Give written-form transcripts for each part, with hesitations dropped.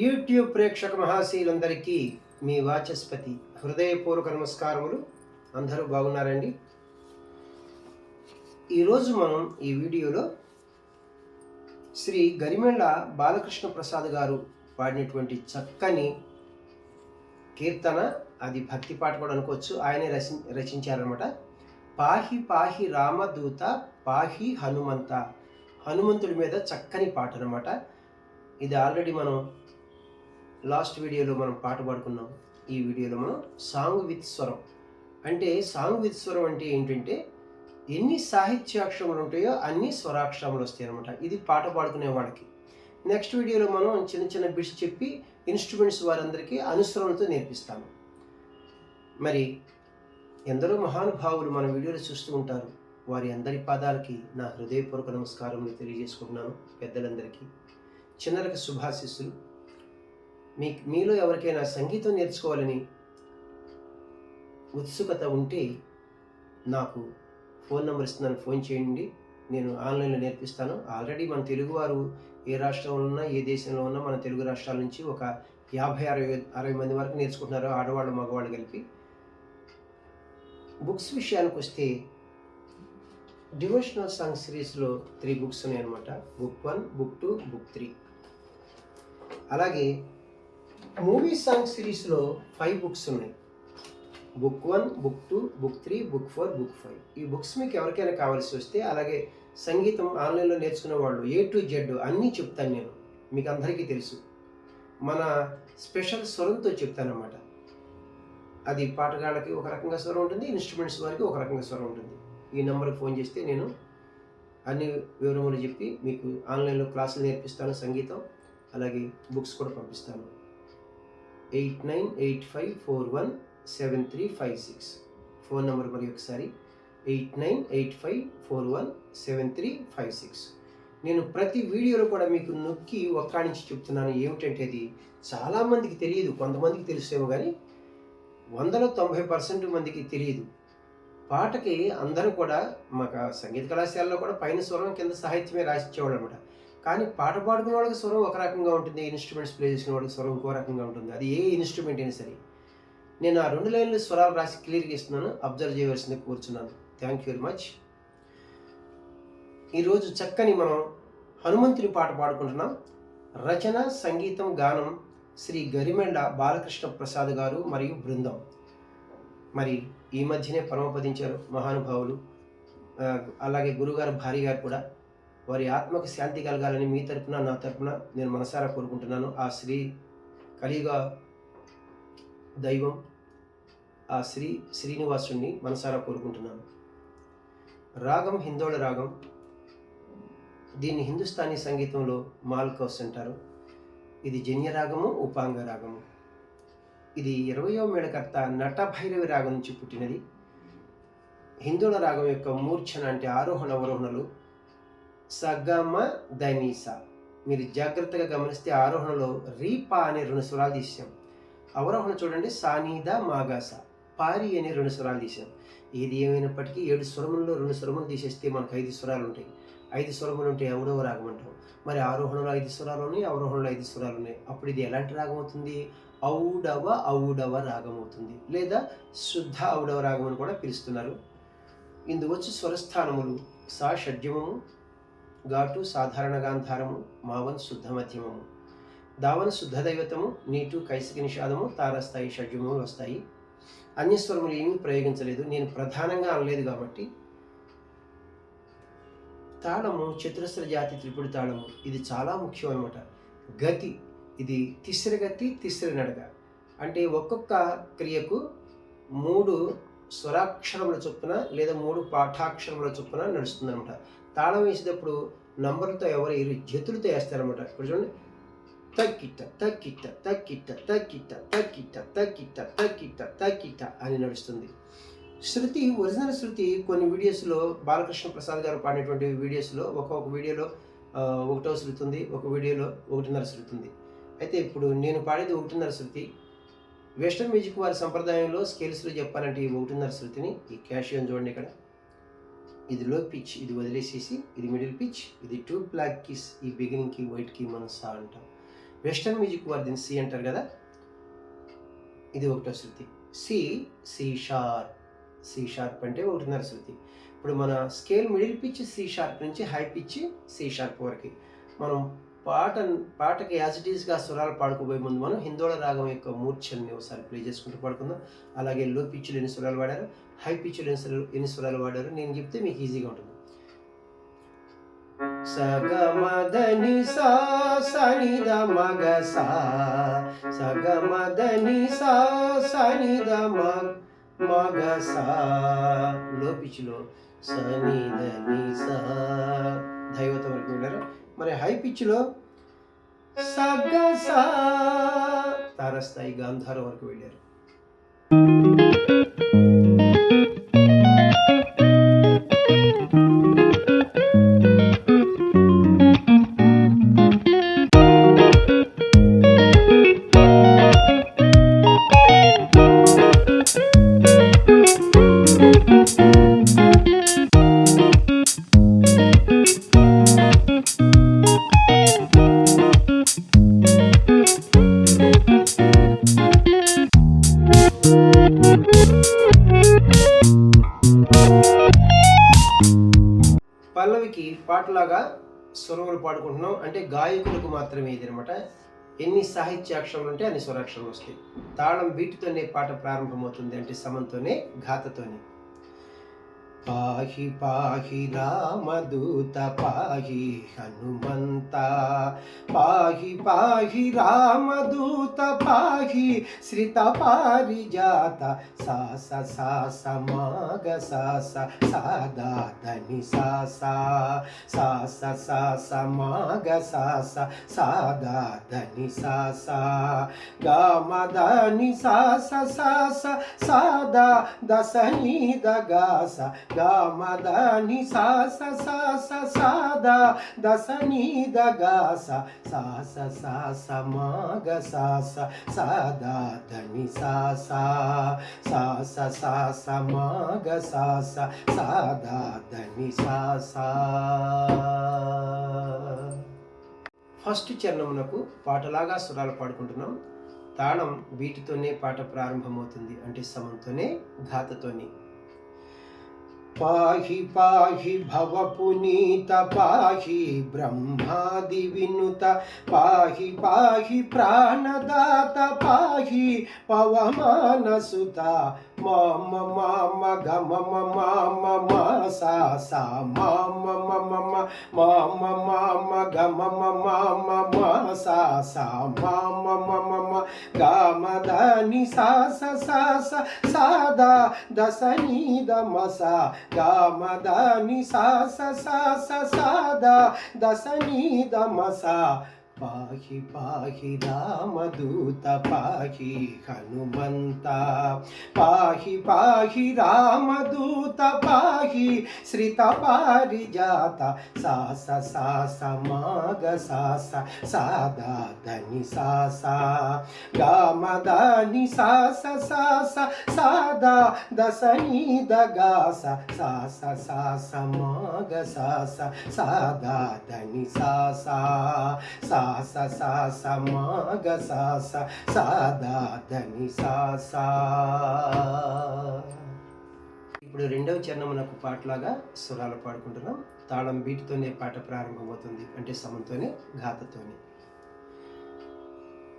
YouTube ప్రేక్షక మహాశీలందరికీ మీ వాచస్పతి హృదయపూర్వక నమస్కారములు. అందరూ బాగున్నారండి? ఈరోజు మనం ఈ వీడియోలో శ్రీ గరిమెళ్ళ బాలకృష్ణ ప్రసాద్ గారు పాడినటువంటి చక్కని కీర్తన, అది భక్తి పాట కూడా అనుకోవచ్చు. ఆయనే రచించారనమాట. పాహి పాహి రామదూత పాహి హనుమంత, హనుమంతుడి మీద చక్కని పాట అనమాట. ఇది ఆల్రెడీ మనం లాస్ట్ వీడియోలో మనం పాట పాడుకున్నాం. ఈ వీడియోలో మనం సాంగ్ విత్ స్వరం అంటే ఏంటంటే ఎన్ని సాహిత్యాక్షరములు ఉంటాయో అన్ని స్వరాక్షరములు వస్తాయి అనమాట. ఇది పాట పాడుకునే వాళ్ళకి. నెక్స్ట్ వీడియోలో మనం చిన్న చిన్న బిట్స్ చెప్పి ఇన్స్ట్రుమెంట్స్ వారందరికీ అనుసరణతో నేర్పిస్తాను. మరి ఎందరో మహానుభావులు మన వీడియోలు చూస్తూ ఉంటారు. వారి అందరి పాదాలకి నా హృదయపూర్వక నమస్కారములు తెలియజేసుకుంటున్నాను. పెద్దలందరికీ, చిన్నలకు శుభాశీస్సులు. మీలో ఎవరికైనా సంగీతం నేర్చుకోవాలని ఉత్సుకత ఉంటే నాకు ఫోన్ నెంబర్ ఇస్తున్నాను, ఫోన్ చేయండి. నేను ఆన్లైన్లో నేర్పిస్తాను. ఆల్రెడీ మన తెలుగువారు ఏ రాష్ట్రంలో ఉన్నా, ఏ దేశంలో ఉన్నా, మన తెలుగు రాష్ట్రాల నుంచి ఒక 50-60 మంది వరకు నేర్చుకుంటున్నారు, ఆడవాళ్ళు మగవాళ్ళు కలిపి. బుక్స్ విషయానికి వస్తే డివోషనల్ సాంగ్ సిరీస్లో 3 బుక్స్ ఉన్నాయన్నమాట. Book 1, book 2, book 3. అలాగే మూవీ సాంగ్ సిరీస్లో 5 బుక్స్ ఉన్నాయి. Book 1, book 2, book 3, book 4, book 5. ఈ బుక్స్ మీకు ఎవరికైనా కావాల్సి వస్తే, అలాగే సంగీతం ఆన్లైన్లో నేర్చుకునే వాళ్ళు A to Z అన్నీ చెప్తాను నేను. మీకు అందరికీ తెలుసు, మన స్పెషల్ స్వరంతో చెప్తానమాట. అది పాటగాళ్ళకి ఒక రకంగా స్వరం ఉంటుంది, ఇన్స్ట్రుమెంట్స్ వారికి ఒక రకంగా స్వరం ఉంటుంది. ఈ నెంబర్కి ఫోన్ చేస్తే నేను అన్ని వివరములు చెప్పి మీకు ఆన్లైన్లో క్లాసులు నేర్పిస్తాను, సంగీతం, అలాగే బుక్స్ కూడా పంపిస్తాను. 8985417356 ఫోన్ నెంబర్ మరి ఒకసారి 8985417356. నేను ప్రతి వీడియోలో కూడా మీకు నొక్కి ఒక్కడించి చెప్తున్నాను. ఏమిటంటే అది చాలామందికి తెలియదు, కొంతమందికి తెలుసేమో కానీ 90% మందికి తెలియదు. పాటకి అందరూ కూడా మాకు సంగీత కళాశాలలో కూడా పైన స్వరం కింద సాహిత్యమే రాసిచ్చేవాళ్ళు అనమాట. కానీ పాట పాడుకునే వాళ్ళకి స్వరం ఒక రకంగా ఉంటుంది, ఇన్స్ట్రుమెంట్స్ ప్లే చేసిన వాళ్ళకి స్వరం ఇంకో రకంగా ఉంటుంది. అది ఏ ఇన్స్ట్రుమెంట్ అయినా సరే. నేను ఆ 2 లైన్లు స్వరాలు రాసి క్లియర్గా ఇస్తున్నాను, అబ్జర్వ్ చేయవలసింది కూర్చున్నాను. Thank you very much. ఈరోజు చక్కని మనం హనుమంతుని పాట పాడుకుంటున్నాం. రచన, సంగీతం, గానం శ్రీ గరిమెళ్ళ బాలకృష్ణ ప్రసాద్ గారు మరియు బృందం. మరి ఈ మధ్యనే పరమపదించారు మహానుభావులు. అలాగే గురుగారు భార్య గారు కూడా. వారి ఆత్మకు శాంతి కలగాలని మీ తరపున, నా తరపున నేను మనసారా కోరుకుంటున్నాను. ఆ కలియుగ దైవం, ఆ శ్రీనివాసుని మనసారా కోరుకుంటున్నాను. రాగం హిందోళ రాగం. దీన్ని హిందుస్థానీ సంగీతంలో మాల్కౌస్ అంటారు. ఇది జన్య రాగము, ఉపాంగ రాగము. ఇది 20వ మేళకర్త నటభైరవి రాగం నుంచి పుట్టినది. హిందోళ రాగం యొక్క మూర్ఛన అంటే ఆరోహణ అవరోహణలు సగమ ధనీస. మీరు జాగ్రత్తగా గమనిస్తే ఆరోహణలో రీపా అనే 2 స్వరాలు తీసాం. అవరోహణ చూడండి, సానీద మాగాస, పారి అనే 2 స్వరాలు తీసాం. ఏది ఏమైనప్పటికీ 7 స్వరముల్లో 2 స్వరములు తీసేస్తే మనకు 5 స్వరాలు ఉంటాయి. 5 స్వరములు ఉంటే ఔడవ రాగం అంటాం. మరి ఆరోహణలో 5 స్వరాలు ఉన్నాయి, అవరోహణలో 5 స్వరాలు ఉన్నాయి. అప్పుడు ఇది ఎలాంటి రాగం అవుతుంది? ఔడవ రాగం అవుతుంది, లేదా శుద్ధ ఔడవ రాగం అని కూడా పిలుస్తున్నారు. ఇందు వచ్చి స్వరస్థానములు సా షడ్జమము, ఘాటు సాధారణ గాంధారము, మావన్ శుద్ధ మధ్యమము, దావన్ శుద్ధ దైవతము, నీటు కైసిక నిషాదము, తారస్థాయి షడ్జమములు వస్తాయి. అన్యస్వరములు ఏమీ ప్రయోగించలేదు, నేను ప్రధానంగా అనలేదు కాబట్టి. తాళము చతురస్ర జాతి త్రిపుడి తాళము. ఇది చాలా ముఖ్యం అనమాట. గతి, ఇది తిస్ర గతి, తిస్ర నడక. అంటే ఒక్కొక్క క్రియకు 3 స్వరాక్షరముల చొప్పున లేదా 3 పాఠాక్షరముల చొప్పున నడుస్తుంది అనమాట. తాళం వేసేటప్పుడు నంబర్లతో ఎవరు జతులతో వేస్తారనమాట. ఇప్పుడు చూడండి, తక్కిట్ట తక్కిట్ట తక్కిట్ట తక్కిట్ట తక్కిట్ట తక్కిట్ట తక్కిట్ట తక్కిట్ట అని నడుస్తుంది. శృతి, ఒరిజినల్ శృతి కొన్ని వీడియోస్లో బాలకృష్ణ ప్రసాద్ గారు పాడినటువంటి వీడియోస్లో ఒక్కొక్క వీడియోలో 1వ శృతి ఉంది, ఒక వీడియోలో 1.5 శృతి ఉంది. అయితే ఇప్పుడు నేను పాడేది 1.5 శృతి. వెస్టర్న్ మ్యూజిక్ వారి సంప్రదాయంలో స్కేల్స్లో చెప్పాలంటే ఈ 1.5 శృతిని, ఈ క్యాషియోని చూడండి ఇక్కడ, ఇది లో పిచ్, ఇది వదిలేసేసి ఇది మిడిల్ పిచ్, ఇది 2 బ్లాక్ కీస్, ఈ బిగినింగ్ కీ వైట్ కీ మనం సా అంటాం. వెస్టర్న్ మ్యూజిక్ వారు దీన్ని సి అంటారు కదా, ఇది ఒకటో శృతి. C, C sharp. C sharp అంటే 1.5 శృతి. ఇప్పుడు మన scale middle pitch C sharp నుంచి హై పిచ్ సి షార్ప్ వరకు. మనం పాటకి యాజ్ ఇట్ ఈస్గా స్వరాలు పాడుకోబోయే ముందు మనం హిందోళ రాగం యొక్క మూర్ఛల్ని ఒకసారి ప్లే చేసుకుంటూ పాడుకుందాం. అలాగే లో పిచ్లు ఎన్ని స్వరాలు వాడారు, హై పిచ్లు ఎన్ని స్వరాలు వాడారు నేను చెప్తే మీకు ఈజీగా ఉంటుంది. సగమదని సా సనిద మగ సా, సగమదని సా సనిద మగ సా, లో పిచ్లో సనిదని సా దైవతం వరకు వెళ్ళారు. మరి హై పిచ్లో సగ సా తారస్థాయి గాంధారం వరకు వెళ్ళారు. పల్లవికి పాటలాగా స్వరములు పాడుకుంటున్నాం, అంటే గాయకులకు మాత్రమే ఇది అనమాట. ఎన్ని సాహిత్యాక్షరాలు ఉంటే అన్ని స్వరాక్షరాలు వస్తాయి. తాళం బీటుతోనే పాట ప్రారంభమవుతుంది, అంటే సమంతోనే ఘాతతోనే. పాహి పాహి రామదూత పాహి హనుమంత, పాహి పాహి రామదూత పాహి శ్రిత పారిజాత, సాస సాస మాగ సాస సాదా ధని సాసా, సాస సాస మాగ సాస సాదా ధని సాసా, గామదని సాస సాస సాదా దసని దగాస, గామదని సాస సాస సాదా దసని దగాస, సాస సాస మాగ సాస సాదా ధని సాసా, సాస సాస మాగ సాస సాదా ధని సాసా. ఫస్ట్ చరణమునకు పాటలాగా స్వరాలు పాడుకుంటున్నాం. తాళం వీటితోనే పాట ప్రారంభమవుతుంది, అంటే సమంతోనే ఘాతతోనే. పాహి పాహి భవ పునీత పాహి బ్రహ్మాది వినుత, పాహి పాహి ప్రాణదాత పాహి పవమాన సుత, మామ మామ గమ మామ మాసా సా మామ మమ మామ మామ గమ మామ మాసా సా మామ మమ గామదని సాస సాస సాదా దసని దమసా, గామదని సాస సాస సాదా దసని దమసా, పాహి పాహి రామదూత పాహి హనుమంత, పాహి పాహి రామదూత పాహి శ్రిత పారిజాత, సాస సాస మాగ సాస సాదా ధని సాసా, గామదని సాస సాస సాదా దసని దగాస, సాస సాస మాగ సాస సాదా ధని సాసా, సాస సాస మాగ సాస సాదా ధని సాసా. ఇప్పుడు రెండవ చరణమునకు పాటలాగా స్వరాలు పాడుకుంటున్నాం. తాళం బీటుతోనే పాట ప్రారంభమవుతుంది, అంటే సమంతోనే ఘాతతోనే.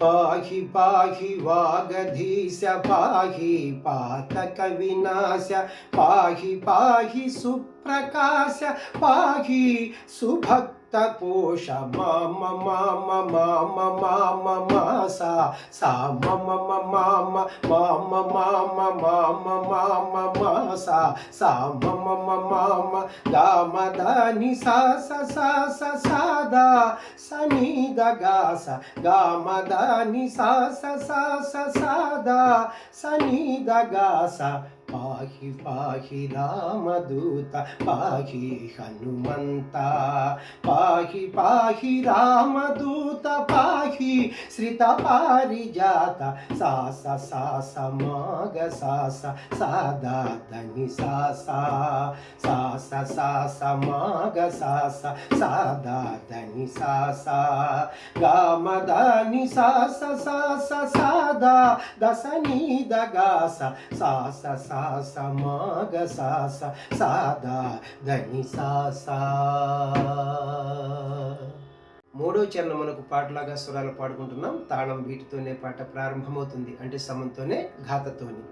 పాహి పాహి వాగధీశ పాహి పాతక వినాశ, పాహి పాహి సుప్రకాశ పాహి సుభక్త పోష, మామ మామ మామ మామ మాసా సా మమ మామ మామ మామ మామ మామ మాసా సా మమ మామ, గామదని సాస సాస సాదా సని దగాస, గామదని సాస సాస సాదా సని దగాస, పాహి పాహి రామదూత పాహి హనుమంత పాహి పాహి రామదూత పాహి శ్రిత పారిజాత సాస సాస మాగ సాస సాదా ధని సాసా సాస సాస మాగ సాస సాదా ధని సాసా గామదాని సాస సాస సాదా దసని దగాస సాస సాస మాగ సాస సాదా ధని సాసా. మూడో చరణం మనకు పాటలాగా స్వరాలు పాడుకుంటున్నాం. తాళం వీటితోనే పాట ప్రారంభమవుతుంది, అంటే సమంతోనే ఘాతతోని.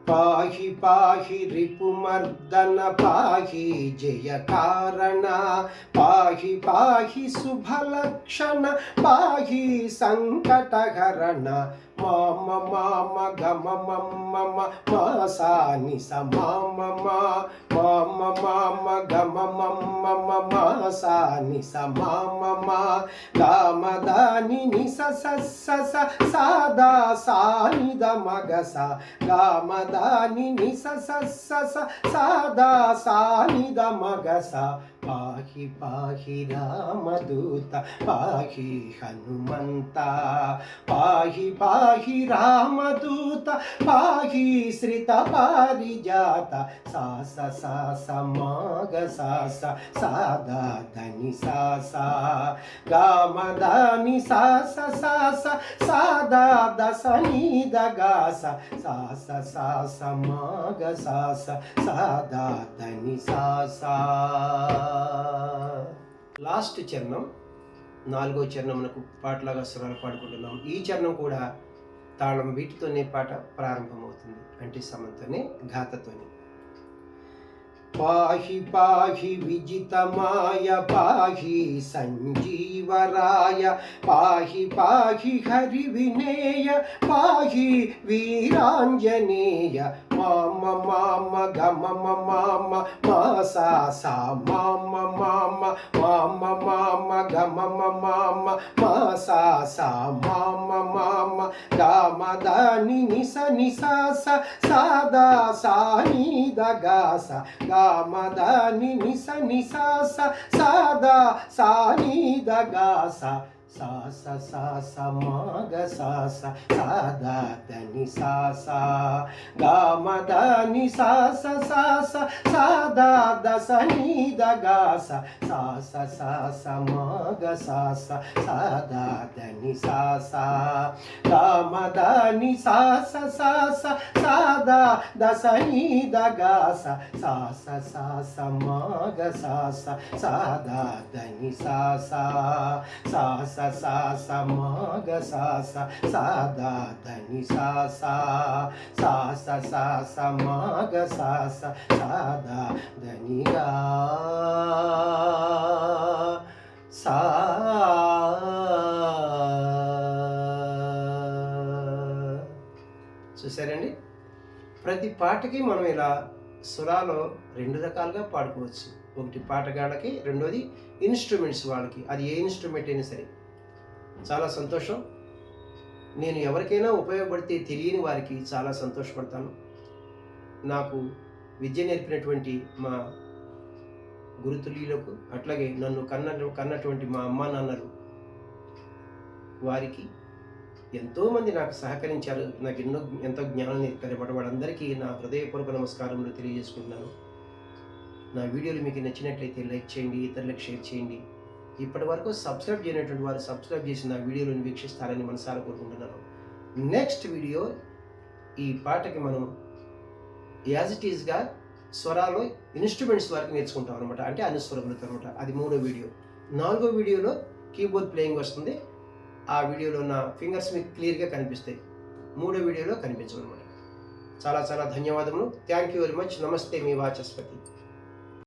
పాహి పాహి రిపుమర్దన పాహి జయ కారణ పాహి పాహి శుభలక్షణ పాహి సంకటహరణ మామ మామ గమ మమ్మ మాసాని సమామ మామ మామ గమ మమ్మ మాసాని సమామ గామదాని నిస స సాదా సానిద మగస గామదాని నిస స సాదా సానిద మగస పాహి పాహి రామదూత పాహి హనుమంత పాహి పాహి రామదూత పాహి శ్రిత పారిజాత సాస సాస మాగ సాస సాదా ధని సాసా గామదాని సాస సాస సాదా దసని దగాస సాస సాస మాగ సాస సాదా ధని సాసా. లాస్ట్ చరణం, నాలుగో చరణం మనకు పాటలాగా స్వరాలు పాడుకుంటున్నాం. ఈ చరణం కూడా తాళం వీటితోనే పాట ప్రారంభమవుతుంది, అంటే సమంతోనే ఘాతతోనే. పాహి పాహి విజితమాయ పాహి సంజీవరాయ పాహి పాహి హరి వినేయ పాహి వీరాంజనేయ మామ మామ గమ మామ మాసా సా మామ మామ మామ మామ గమ మామ మాసా సా మామ మామ గామదాని నిస నిసాస సాదా సాని దగాస గామదాని నిస నిసాస సాదా సాని దగాస సాస సాస మాగ సాస సాదా ధని సాసా గామదాని సాస సాస సాదా దసని దగాస సాస సాస మాగ సాస సాదా ధని సాసా గామదాని సాస సాస సాదా దసని దగాస సాస సాస మాగ సాస సాదా ధని సాసా సాస సాస మాగ సాస సాదా ధని సాసా సాస సాస మాగ సాస సాదా ధని గా సా. చూసారండి, ప్రతి పాటకి మనం ఇలా స్వరాలు రెండు రకాలుగా పాడుకోవచ్చు. ఒకటి పాటగాళ్ళకి, రెండోది ఇన్స్ట్రుమెంట్స్ వాళ్ళకి. అది ఏ ఇన్స్ట్రుమెంట్ అయినా సరే చాలా సంతోషం. నేను ఎవరికైనా ఉపయోగపడితే తెలియని వారికి చాలా సంతోషపడతాను. నాకు విద్య నేర్పినటువంటి మా గురుతుల్యులకు, అట్లాగే నన్ను కన్నటువంటి మా అమ్మా నాన్నలు, వారికి ఎంతోమంది నాకు సహకరించారు, నాకు ఎంతో జ్ఞానం నేర్పారు. వాళ్ళందరికీ నా హృదయపూర్వక నమస్కారములు తెలియజేసుకుంటున్నాను. నా వీడియోలు మీకు నచ్చినట్లయితే లైక్ చేయండి, ఇతరులకు షేర్ చేయండి. ఇప్పటి వరకు సబ్స్క్రైబ్ చేయనటువంటి వారు సబ్స్క్రైబ్ చేసి నా వీడియోలను వీక్షిస్తారని మనసారా కోరుకుంటున్నాను. నెక్స్ట్ వీడియో ఈ పాటకి మనం యాజ్ ఇట్ ఈస్గా స్వరాలు ఇన్స్ట్రుమెంట్స్ వరకు నేర్చుకుంటాం అనమాట, అంటే అనుస్వరములతో అనమాట. అది మూడో వీడియో. నాలుగో వీడియోలో కీబోర్డ్ ప్లేయింగ్ వస్తుంది. ఆ వీడియోలో నా ఫింగర్స్ మీకు క్లియర్గా కనిపిస్తాయి. మూడో వీడియోలో కనిపించవు అనమాట. చాలా చాలా ధన్యవాదములు. Thank you very much. నమస్తే, మీ వాచస్పతి.